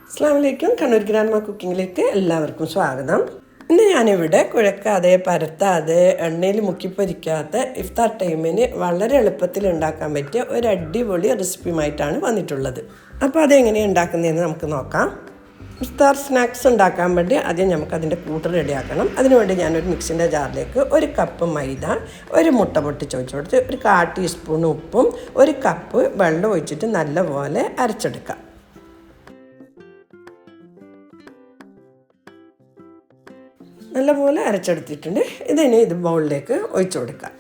അസ്സലാമലൈക്കും. കണ്ണൂർ ഗ്രാൻഡ്മ കുക്കിങ്ങിലേക്ക് എല്ലാവർക്കും സ്വാഗതം. ഇന്ന് ഞാനിവിടെ കുഴക്കാതെ പരത്താതെ എണ്ണയിൽ മുക്കിപ്പൊരിക്കാത്ത ഇഫ്താർ ടൈമിന് വളരെ എളുപ്പത്തിൽ ഉണ്ടാക്കാൻ പറ്റിയ ഒരു അടിപൊളി റെസിപ്പിയുമായിട്ടാണ് വന്നിട്ടുള്ളത്. അപ്പോൾ അതെങ്ങനെയാണ് ഉണ്ടാക്കുന്നതെന്ന് നമുക്ക് നോക്കാം. ഇഫ്താർ സ്നാക്സ് ഉണ്ടാക്കാൻ വേണ്ടി ആദ്യം നമുക്ക് അതിൻ്റെ കൂട്ട് റെഡിയാക്കണം. അതിനുവേണ്ടി ഞാനൊരു മിക്സിൻ്റെ ജാറിലേക്ക് 1 കപ്പ് മൈദ, 1 മുട്ട പൊട്ടിച്ച് വെച്ച് കൊടുത്ത് 1/4 ടീസ്പൂൺ ഉപ്പും 1 കപ്പ് വെള്ളം ഒഴിച്ചിട്ട് നല്ലപോലെ അരച്ചെടുക്കാം. നല്ലപോലെ അരച്ചെടുത്തിട്ടുണ്ട്. ഇത് ബൗളിലേക്ക് ഒഴിച്ചു കൊടുക്കാം.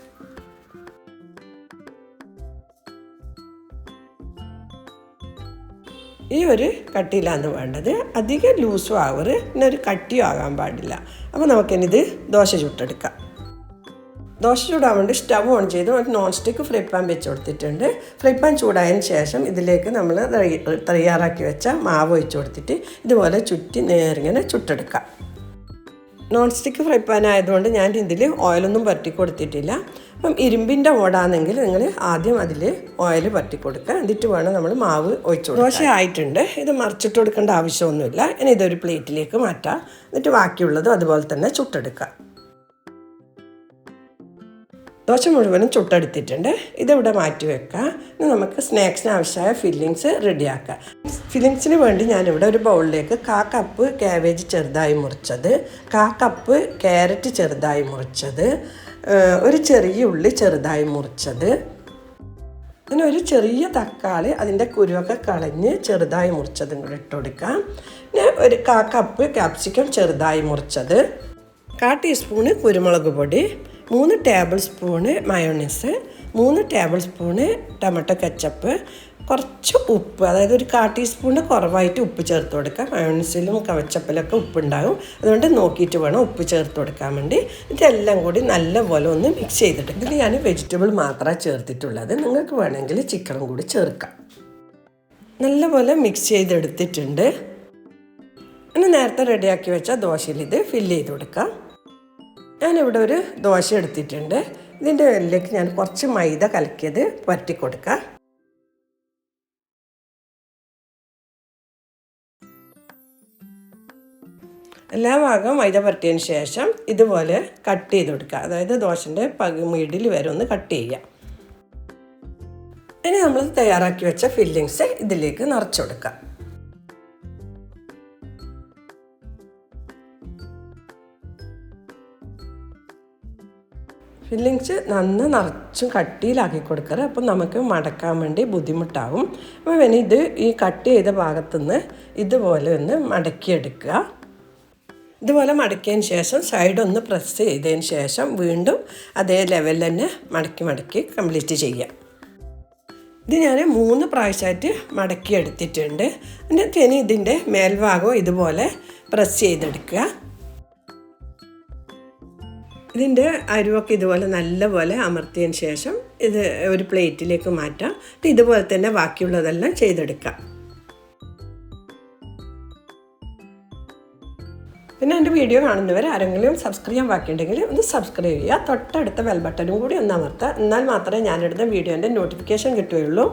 ഈ ഒരു കട്ടിയിലാണ് വേണ്ടത്. അധികം ലൂസും ആവരുത്, പിന്നെ ഒരു കട്ടിയും ആകാൻ പാടില്ല. അപ്പോൾ നമുക്കിത് ദോശ ചുട്ടെടുക്കാം. ദോശ ചൂടാൻ വേണ്ടി സ്റ്റവ് ഓൺ ചെയ്ത് ഒരു നോൺ സ്റ്റിക്ക് ഫ്രൈ പാൻ വെച്ച് കൊടുത്തിട്ടുണ്ട്. ഫ്രൈ പാൻ ചൂടായതിന് ശേഷം ഇതിലേക്ക് നമ്മൾ തയ്യാറാക്കി വെച്ച മാവ് ഒഴിച്ച് കൊടുത്തിട്ട് ഇതുപോലെ ചുറ്റി നേരിങ്ങനെ ചുട്ടെടുക്കാം. നോൺ സ്റ്റിക്ക് ഫ്രൈ പാൻ ആയതുകൊണ്ട് ഞാൻ ഇതിൽ ഓയിലൊന്നും പറ്റി കൊടുത്തിട്ടില്ല. അപ്പം ഇരുമ്പിൻ്റെ ഓടാണെങ്കിൽ നിങ്ങൾ ആദ്യം അതിൽ ഓയിൽ പറ്റി കൊടുക്കുക. എന്നിട്ട് വേണം നമ്മൾ മാവ് ഒഴിച്ചു കൊടുക്കുക. ദോശ ആയിട്ടുണ്ട്. ഇത് മറിച്ചിട്ട് കൊടുക്കേണ്ട ആവശ്യമൊന്നുമില്ല. ഇനി ഇതൊരു പ്ലേറ്റിലേക്ക് മാറ്റാം. എന്നിട്ട് ബാക്കിയുള്ളതും അതുപോലെ തന്നെ ചുട്ടെടുക്കുക. ദോശ മുഴുവനും ചുട്ടെടുത്തിട്ടുണ്ട്. ഇതിവിടെ മാറ്റി വെക്കുക. ഇനി നമുക്ക് സ്നാക്സിന് ആവശ്യമായ ഫില്ലിങ്സ് റെഡിയാക്കാം. ഫില്ലിങ്സിന് വേണ്ടി ഞാനിവിടെ ഒരു ബൗളിലേക്ക് 1/4 കപ്പ് കാബേജ് ചെറുതായി മുറിച്ചത്, 1/4 കപ്പ് ക്യാരറ്റ് ചെറുതായി മുറിച്ചത്, ഒരു ചെറിയ ഉള്ളി ചെറുതായി മുറിച്ചത്, പിന്നെ ഒരു ചെറിയ തക്കാളി അതിൻ്റെ കുരുവൊക്കെ കളഞ്ഞ് ചെറുതായി മുറിച്ചതും കൂടി ഇട്ട് കൊടുക്കാം. പിന്നെ ഒരു 1/4 കപ്പ് ക്യാപ്സിക്കം ചെറുതായി മുറിച്ചത്, 1/4 ടീസ്പൂണ് കുരുമുളക് പൊടി, 3 table spoon mayonnaise, 3 table spoon tomato ketchup, കുറച്ച് ഉപ്പ്, അതായത് ഒരു 1/4 ടീസ്പൂണ് കുറവായിട്ട് ഉപ്പ് ചേർത്ത് കൊടുക്കുക. മയോണൈസിലും കെച്ചപ്പിലൊക്കെ ഉപ്പുണ്ടാകും, അതുകൊണ്ട് നോക്കിയിട്ട് വേണം ഉപ്പ് ചേർത്ത് കൊടുക്കാൻ വേണ്ടി. ഇതെല്ലാം കൂടി നല്ലപോലെ ഒന്ന് മിക്സ് ചെയ്തിട്ട് ഇതിൽ ഞാൻ വെജിറ്റബിൾ മാത്രമാണ് ചേർത്തിട്ടുള്ളത്. നിങ്ങൾക്ക് വേണമെങ്കിൽ ചിക്കനും കൂടി ചേർക്കാം. നല്ലപോലെ മിക്സ് ചെയ്തെടുത്തിട്ടുണ്ട്. ഇനി നേരത്തെ റെഡിയാക്കി വെച്ച ദോശയിൽ ഇത് ഫില്ല് ചെയ്ത് കൊടുക്കാം. ഞാനിവിടെ ഒരു ദോശ എടുത്തിട്ടുണ്ട്. ഇതിൻ്റെ മേലിലേക്ക് ഞാൻ കുറച്ച് മൈദ കലക്കിയത് പരത്തി കൊടുക്കാം. എല്ലാ ഭാഗവും മൈദ പരത്തിയതിന് ശേഷം ഇതുപോലെ കട്ട് ചെയ്ത് കൊടുക്കുക. അതായത് ദോശൻ്റെ മിഡിൽ വരെ ഒന്ന് കട്ട് ചെയ്യുക. ഇനി നമ്മൾ തയ്യാറാക്കി വെച്ച ഫില്ലിങ്സ് ഇതിലേക്ക് നിറച്ചു കൊടുക്കുക. ഫില്ലിങ്സ് നിറച്ചും കട്ടിയിലാക്കി കൊടുക്കുക. അപ്പം നമുക്ക് മടക്കാൻ വേണ്ടി ബുദ്ധിമുട്ടാവും. അപ്പോൾ പിന്നെ ഈ കട്ട് ചെയ്ത ഭാഗത്തുനിന്ന് ഇതുപോലെ ഒന്ന് മടക്കിയെടുക്കുക. ഇതുപോലെ മടക്കിയതിന് ശേഷം സൈഡൊന്ന് പ്രസ് ചെയ്തതിന് ശേഷം വീണ്ടും അതേ ലെവലിൽ തന്നെ മടക്കി കംപ്ലീറ്റ് ചെയ്യാം. ഇത് ഞാൻ 3 പ്രാവശ്യമായിട്ട് മടക്കി എടുത്തിട്ടുണ്ട്. എന്നിട്ട് ഇനി ഇതിൻ്റെ മേൽഭാഗവും ഇതുപോലെ പ്രസ് ചെയ്തെടുക്കുക. ഇതിൻ്റെ അരുവൊക്കെ ഇതുപോലെ നല്ലപോലെ അമർത്തിയതിന് ശേഷം ഇത് ഒരു പ്ലേറ്റിലേക്ക് മാറ്റാം. ഇതുപോലെ തന്നെ ബാക്കിയുള്ളതെല്ലാം ചെയ്തെടുക്കാം. പിന്നെ എൻ്റെ വീഡിയോ കാണുന്നവർ ആരെങ്കിലും സബ്സ്ക്രൈബ് ചെയ്യാൻ ബാക്കിയുണ്ടെങ്കിൽ ഒന്ന് സബ്സ്ക്രൈബ് ചെയ്യുക. തൊട്ടടുത്ത ബെൽ ബട്ടനും കൂടി ഒന്ന് അമർത്തുക. എന്നാൽ മാത്രമേ ഞാനിടുന്ന വീഡിയോൻ്റെ നോട്ടിഫിക്കേഷൻ കിട്ടുകയുള്ളൂ.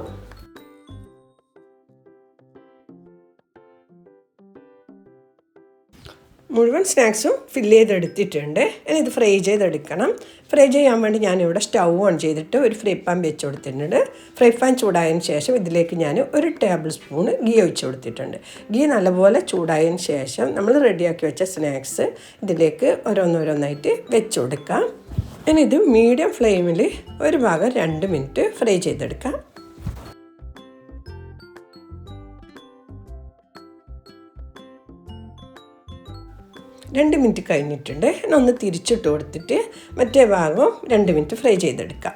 മുഴുവൻ സ്നാക്സും ഫില്ല് ചെയ്തെടുത്തിട്ടുണ്ട്. ഇനി ഇത് ഫ്രൈ ചെയ്തെടുക്കണം. ഫ്രൈ ചെയ്യാൻ വേണ്ടി ഞാനിവിടെ സ്റ്റൗ ഓൺ ചെയ്തിട്ട് ഒരു ഫ്രൈ പാൻ വെച്ച് കൊടുത്തിട്ടുണ്ട്. ഫ്രൈ പാൻ ചൂടായതിന് ശേഷം ഇതിലേക്ക് ഞാൻ 1 ടേബിൾ സ്പൂണ് ഗീ ഒഴിച്ച് കൊടുത്തിട്ടുണ്ട്. ഗീ നല്ലപോലെ ചൂടായതിന് ശേഷം നമ്മൾ റെഡിയാക്കി വെച്ച സ്നാക്സ് ഇതിലേക്ക് ഓരോന്നോരോന്നായിട്ട് വെച്ച് കൊടുക്കാം. ഇനി ഇത് മീഡിയം ഫ്ലെയിമിൽ ഒരു ഭാഗം 2 മിനിറ്റ് ഫ്രൈ ചെയ്തെടുക്കാം. 2 മിനിറ്റ് കഴിഞ്ഞിട്ടുണ്ട്. ഒന്ന് തിരിച്ചിട്ട് കൊടുത്തിട്ട് മറ്റേ ഭാഗം 2 മിനിറ്റ് ഫ്രൈ ചെയ്തെടുക്കാം.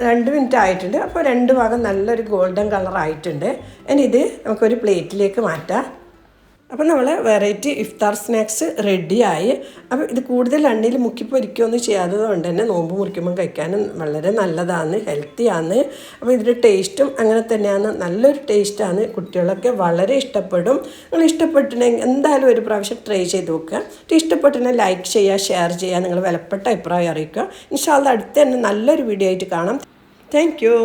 രണ്ട് മിനിറ്റ് ആയിട്ടുണ്ട്. അപ്പോൾ 2 ഭാഗം നല്ലൊരു ഗോൾഡൻ കളർ ആയിട്ടുണ്ട്. ഇനി ഇത് നമുക്കൊരു പ്ലേറ്റിലേക്ക് മാറ്റാം. അപ്പോൾ നമ്മൾ വെറൈറ്റി ഇഫ്താർ സ്നാക്സ് റെഡിയായി. അപ്പോൾ ഇത് കൂടുതൽ എണ്ണയിൽ മുക്കി പൊരിക്കുകയൊന്നും ചെയ്യാത്തത് കൊണ്ട് തന്നെ നോമ്പ് മുറിക്കുമ്പോൾ കഴിക്കാനും വളരെ നല്ലതാണ്, ഹെൽത്തിയാണ്. അപ്പോൾ ഇതിൻ്റെ ടേസ്റ്റും അങ്ങനെ തന്നെയാണ്, നല്ലൊരു ടേസ്റ്റാണ്. കുട്ടികളൊക്കെ വളരെ ഇഷ്ടപ്പെടും. നിങ്ങൾ ഇഷ്ടപ്പെട്ടിട്ടുണ്ടെങ്കിൽ എന്തായാലും ഒരു പ്രാവശ്യം ട്രൈ ചെയ്ത് നോക്കുക. ഇഷ്ടപ്പെട്ടിട്ടുണ്ടെങ്കിൽ ലൈക്ക് ചെയ്യുക, ഷെയർ ചെയ്യുക, നിങ്ങൾ വിലപ്പെട്ട അഭിപ്രായം അറിയിക്കുക. ഇൻഷാ അല്ലാഹ് അടുത്ത തന്നെ നല്ലൊരു വീഡിയോ ആയിട്ട് കാണാം. Thank you.